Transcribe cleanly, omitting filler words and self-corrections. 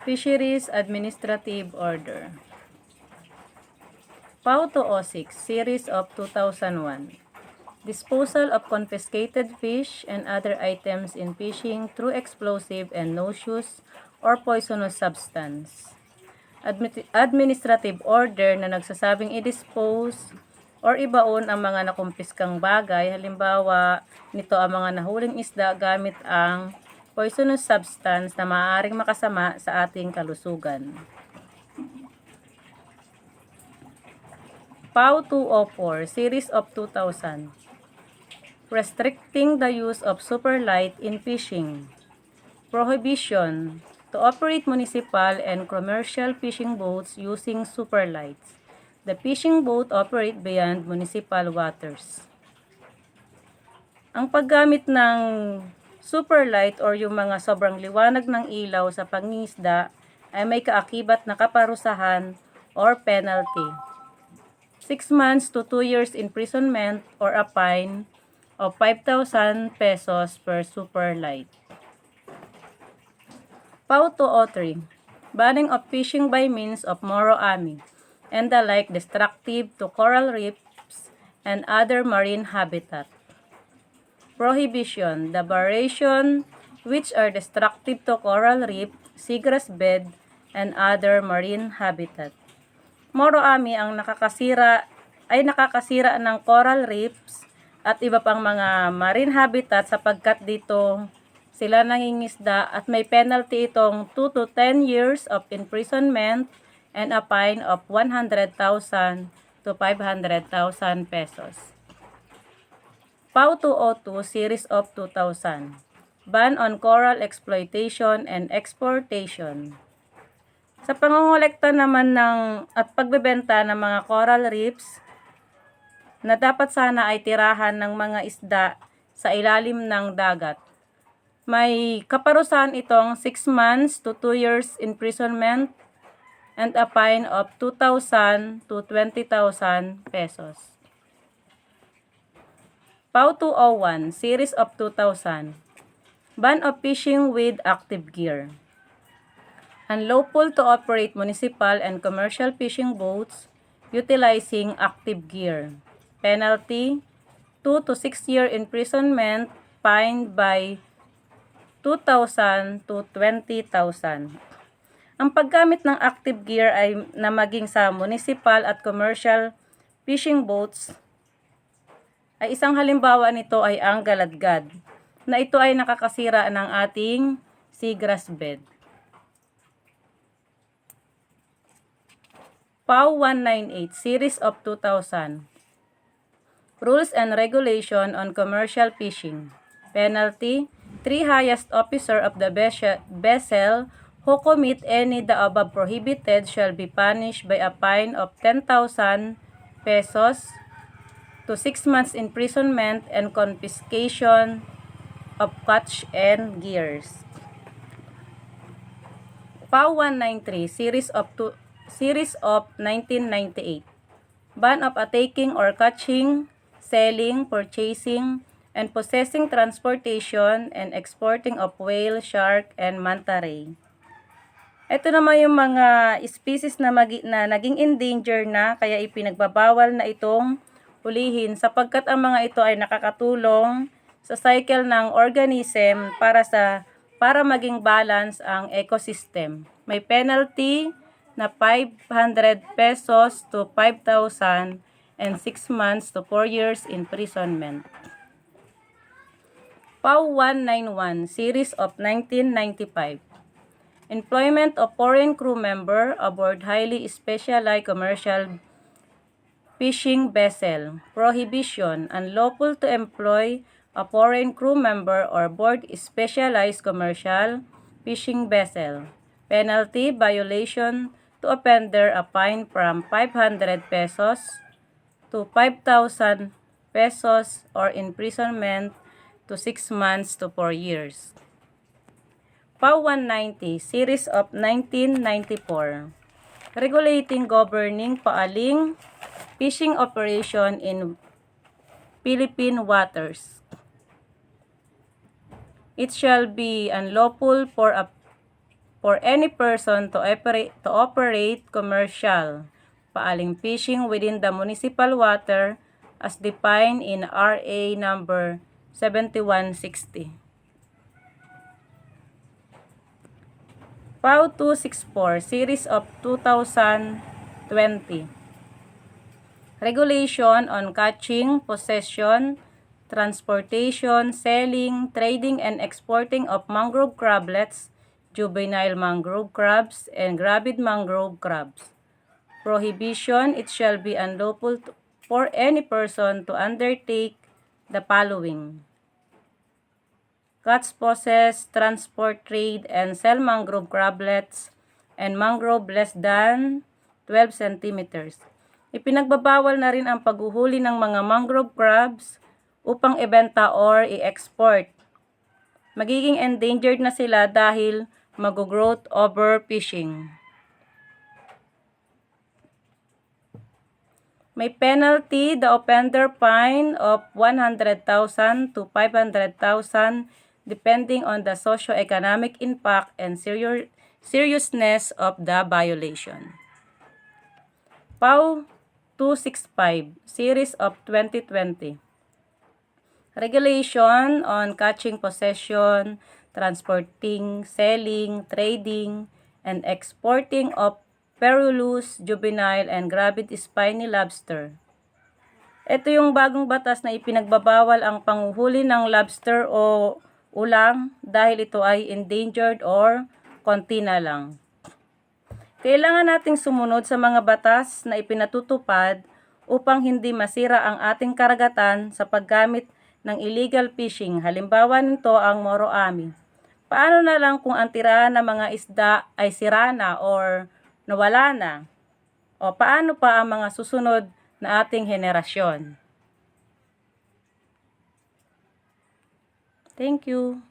Fisheries Administrative Order. PAO 206, Series of 2001. Disposal of confiscated fish and other items in fishing through explosive and noxious or poisonous substance. Administrative order na nagsasabing i-dispose or ibaon ang mga nakumpiskang bagay, halimbawa nito ang mga nahuling isda gamit ang poisonous substance na maaaring makasama sa ating kalusugan. PAO 204, Series of 2000. Restricting the use of superlight in fishing. Prohibition to operate municipal and commercial fishing boats using superlights. The fishing boat operate beyond municipal waters. Ang paggamit ng superlight or yung mga sobrang liwanag ng ilaw sa pangingisda ay may kaakibat na kaparusahan or penalty. 6 months to 2 years imprisonment or a fine of 5,000 pesos per superlight. PAO 203, banning of fishing by means of moro-ami and the like destructive to coral reefs and other marine habitat. Prohibition, the variation which are destructive to coral reef, seagrass bed, and other marine habitat. Moro-ami ang nakakasira ng coral reefs at iba pang mga marine habitat sapagkat dito sila nangingisda at may penalty itong 2 to 10 years of imprisonment and a fine of 100,000 to 500,000 pesos. PAO 202, Series of 2000. Ban on coral exploitation and exportation. Sa pangongolekta naman at pagbebenta ng mga coral reefs na dapat sana ay tirahan ng mga isda sa ilalim ng dagat. May kaparusahan itong 6 months to 2 years imprisonment and a fine of 2,000 to 20,000 pesos. PAO 201, Series of 2000. Ban of fishing with active gear. Unlawful to operate municipal and commercial fishing boats utilizing active gear. Penalty, 2 to 6 year imprisonment, fined by 2,000 to 20,000. Ang paggamit ng active gear ay na maging sa municipal at commercial fishing boats ay isang halimbawa nito ay ang galadgad, na ito ay nakakasira ng ating seagrass bed. PAO 198, Series of 2000. Rules and Regulation on Commercial Fishing. Penalty, 3 highest officer of the vessel who commit any the above prohibited shall be punished by a fine of 10,000 pesos to 6 months imprisonment and confiscation of catch and gears. PAO 193, Series of 1998. Ban of taking or catching, selling, purchasing, and possessing, transportation, and exporting of whale, shark, and manta ray. Ito naman yung mga species na naging endanger na kaya ipinagbabawal na itong hulihin sapagkat ang mga ito ay nakakatulong sa cycle ng organism para maging balance ang ecosystem. May penalty na 500 pesos to 5,000 and 6 months to 4 years imprisonment. PAO 191, Series of 1995. Employment of foreign crew member aboard highly specialized commercial fishing vessel. Prohibition, unlawful to employ a foreign crew member or board specialized commercial fishing vessel. Penalty, violation to offender, a fine from 500 pesos to 5,000 pesos or imprisonment to 6 months to 4 years. PAO 190, Series of 1994. Regulating governing paaling fishing operation in Philippine waters. It shall be unlawful for a for any person to operate commercial paaling fishing within the municipal water as defined in RA number 7160. PAW 264 Series of 2020 Regulation on catching, possession, transportation, selling, trading, and exporting of mangrove crablets, juvenile mangrove crabs, and gravid mangrove crabs. Prohibition: it shall be unlawful for any person to undertake the following: catch, possess, transport, trade, and sell mangrove crablets and mangrove less than 12 centimeters. Ipinagbabawal na rin ang paghuhuli ng mga mangrove crabs upang ibenta or i-export. Magiging endangered na sila dahil mag-growth overfishing. May penalty, the offender fine of 100,000 to 500,000 depending on the socio-economic impact and seriousness of the violation. PAW 265 Series of 2020 Regulation on catching, possession, transporting, selling, trading, and exporting of perilous, juvenile, and gravid spiny lobster. Ito yung bagong batas na ipinagbabawal ang panghuhuli ng lobster o ulang dahil ito ay endangered or konti na lang. Kailangan nating sumunod sa mga batas na ipinatutupad upang hindi masira ang ating karagatan sa paggamit ng illegal fishing. Halimbawa nito ang moro-ami. Paano na lang kung ang tirahan ng mga isda ay sira na or nawala na? O paano pa ang mga susunod na ating henerasyon? Thank you.